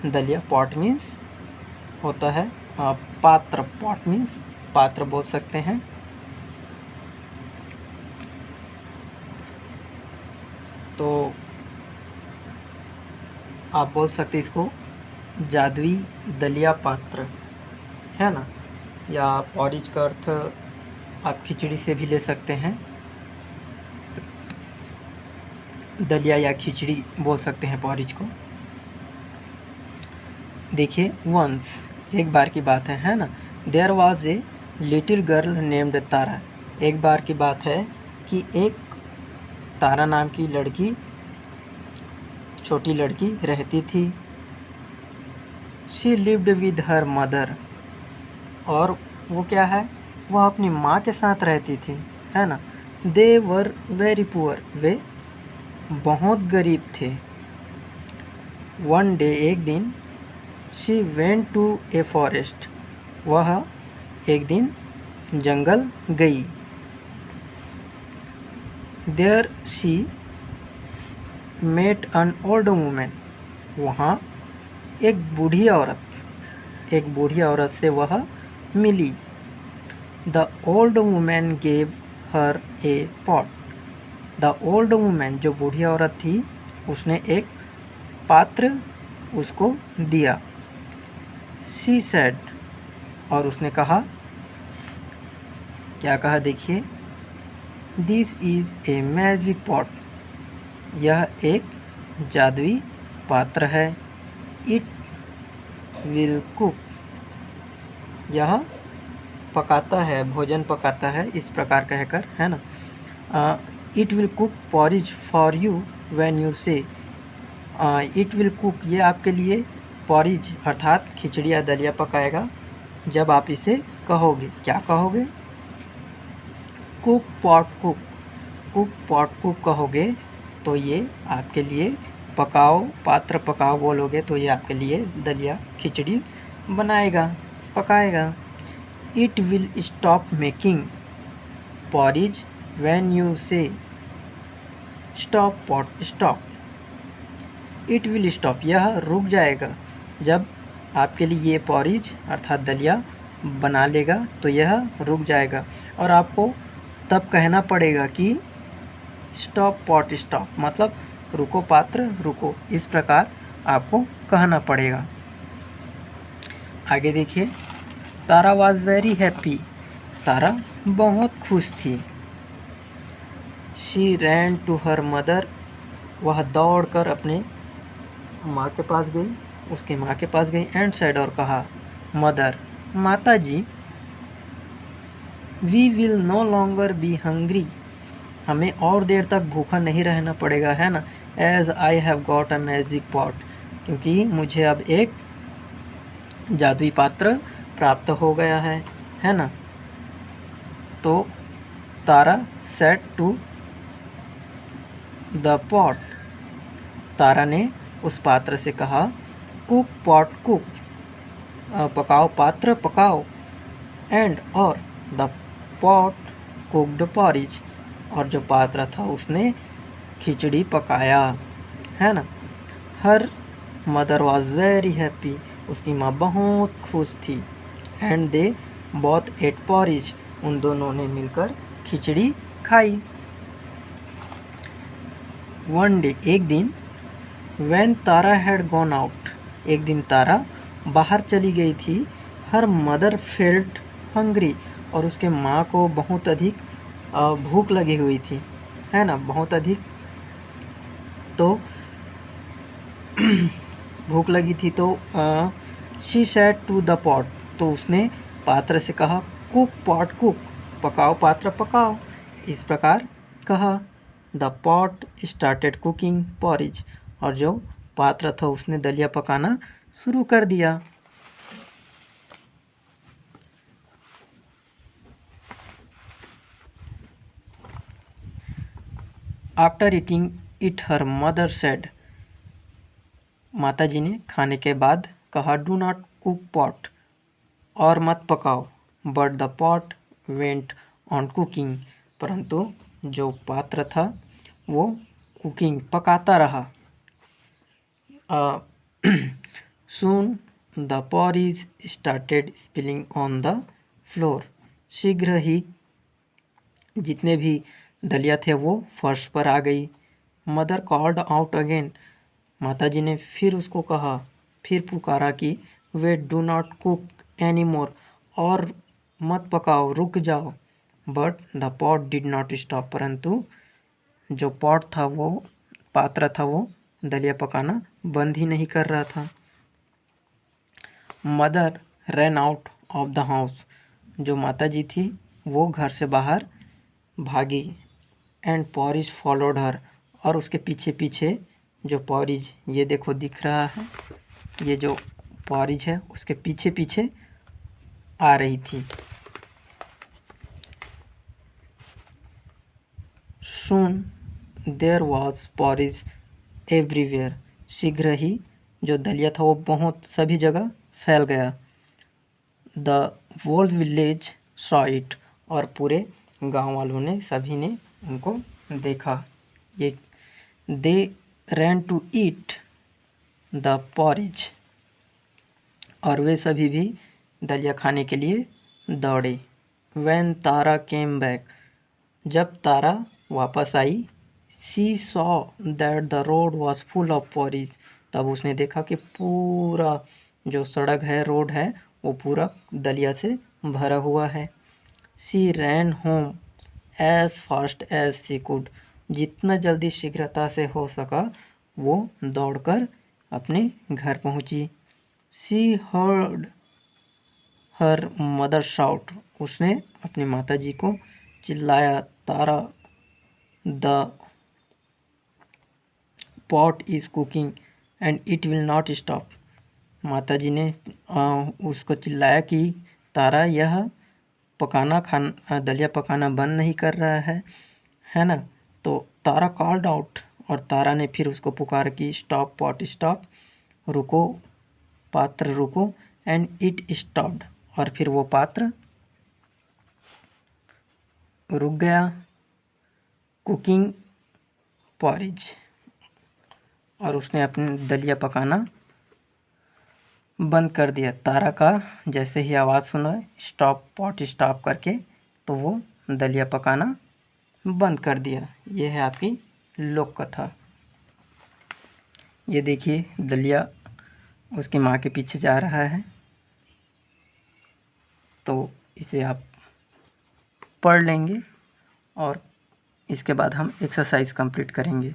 दलिया, pot means होता है पात्र, पॉट मीन्स पात्र बोल सकते हैं। तो आप बोल सकते इसको जादुई दलिया पात्र, है ना। या पॉरिज का अर्थ आप खिचड़ी से भी ले सकते हैं, दलिया या खिचड़ी बोल सकते हैं पॉरिज को। देखिए, वंस एक बार की बात है ना। There was a little girl named Tara. एक बार की बात है कि एक तारा नाम की लड़की, छोटी लड़की रहती थी। She lived with her mother. और वो क्या है, वह अपनी माँ के साथ रहती थी, है ना। दे वर वेरी पुअर। वे बहुत गरीब थे। वन डे एक दिन, she went to a forest. वह एक दिन जंगल गई। There she met an old woman. वहाँ एक बूढ़ी औरत से वह मिली। The old woman gave her a pot. The old woman, जो बूढ़ी औरत थी, उसने एक पात्र उसको दिया। शी सेड, और उसने कहा, क्या कहा देखिए, this is a magic pot. यह एक जादुई पात्र है। It will cook. यह पकाता है, भोजन पकाता है, इस प्रकार कहकर, है ना। It will cook porridge for you when you से। इट विल कुक, ये आपके लिए पॉरिज अर्थात खिचड़ी या दलिया पकाएगा जब आप इसे कहोगे। क्या कहोगे? Cook pot cook. Cook pot cook कहोगे तो ये आपके लिए पकाओ, पात्र पकाओ बोलोगे तो ये आपके लिए दलिया खिचड़ी बनाएगा, पकाएगा। It will stop making porridge when you say stop pot stop. It will stop, यह रुक जाएगा जब आपके लिए ये पॉरिज अर्थात दलिया बना लेगा तो यह रुक जाएगा। और आपको तब कहना पड़ेगा कि स्टॉप पॉट स्टॉप, मतलब रुको पात्र रुको, इस प्रकार आपको कहना पड़ेगा। आगे देखिए, Tara was very happy. Tara बहुत खुश थी। She ran to her mother. वह दौड़कर अपने माँ के पास गई, उसकी माँ के पास गई। एंड सेड, और कहा, मदर, माता जी, we will no longer be hungry. हमें और देर तक भूखा नहीं रहना पड़ेगा, है ना। As I have got a magic pot, क्योंकि मुझे अब एक जादुई पात्र प्राप्त हो गया है ना। तो तारा सेट टू द पॉट। तारा ने उस पात्र से कहा, कुक पॉट कुक, पकाओ पात्र पकाओ। एंड, और द पॉट कुक्ड पॉरिज, और जो पात्र था उसने खिचड़ी पकाया, है ना। Her mother was very happy. उसकी माँ बहुत खुश थी। And they both at porridge. उन दोनों ने मिलकर खिचड़ी खाई। वन डे एक दिन, when Tara had gone out. एक दिन तारा बाहर चली गई थी। हर मदर फेल्ट हंग्री, और उसके माँ को बहुत अधिक भूख लगी हुई थी, है ना, बहुत अधिक। तो भूख लगी थी तो she said to the pot, तो उसने पात्र से कहा, कुक पॉट कुक, पकाओ पात्र पकाओ, इस प्रकार कहा। The pot started cooking porridge, और जो पात्र था उसने दलिया पकाना शुरू कर दिया। After eating it her mother said. माताजी ने खाने के बाद कहा, डू नॉट कुक पॉट, और मत पकाओ। But the pot went on cooking, परंतु जो पात्र था वो कुकिंग पकाता रहा। Soon the porridge started spilling on the floor. शीघ्र ही जितने भी दलिया थे वो फर्श पर आ गई। मदर कॉल्ड आउट अगेन, माताजी ने फिर उसको कहा, फिर पुकारा कि वे do not cook any more, और मत पकाओ, रुक जाओ। But the pot did not stop, परंतु जो पॉट था, वो पात्र था, वो दलिया पकाना बंद ही नहीं कर रहा था। Mother ran out of the house, जो माताजी थी वो घर से बाहर भागी। एंड पॉरिज फॉलोड हर, और उसके पीछे पीछे जो पॉरिज, ये देखो दिख रहा है, ये जो पॉरिज है उसके पीछे पीछे आ रही थी। Soon there was porridge everywhere, शीघ्र ही जो दलिया था वो बहुत सभी जगह फैल गया। The whole village saw it, और पूरे गांव वालों ने, सभी ने उनको देखा। ये they ran to eat the porridge, और वे सभी भी दलिया खाने के लिए दौड़े। When तारा came back, जब तारा वापस आई, she saw that the road was full of porridge, तब उसने देखा कि पूरा जो सड़क है, रोड है, वो पूरा दलिया से भरा हुआ है। She ran home as fast as she could, जितना जल्दी शीघ्रता से हो सका वो दौड़कर अपने घर पहुंची। She heard her mother shout, उसने अपनी माताजी को चिल्लाया, तारा, the pot is cooking and it will not stop। माताजी ने उसको चिल्लाया कि तारा, यह दलिया पकाना बंद नहीं कर रहा है ना। तो तारा कॉल्ड आउट, और तारा ने फिर उसको पुकार कि स्टॉप पॉट स्टॉप, रुको पात्र रुको। एंड इट स्टॉप्ड, और फिर वो पात्र रुक गया। कुकिंग पॉरिज, और उसने अपनी दलिया पकाना बंद कर दिया। तारा का जैसे ही आवाज़ सुना स्टॉप पॉट स्टॉप करके, तो वो दलिया पकाना बंद कर दिया। ये है आपकी लोक कथा। ये देखिए दलिया उसकी माँ के पीछे जा रहा है, तो इसे आप पढ़ लेंगे और इसके बाद हम एक्सरसाइज कंप्लीट करेंगे।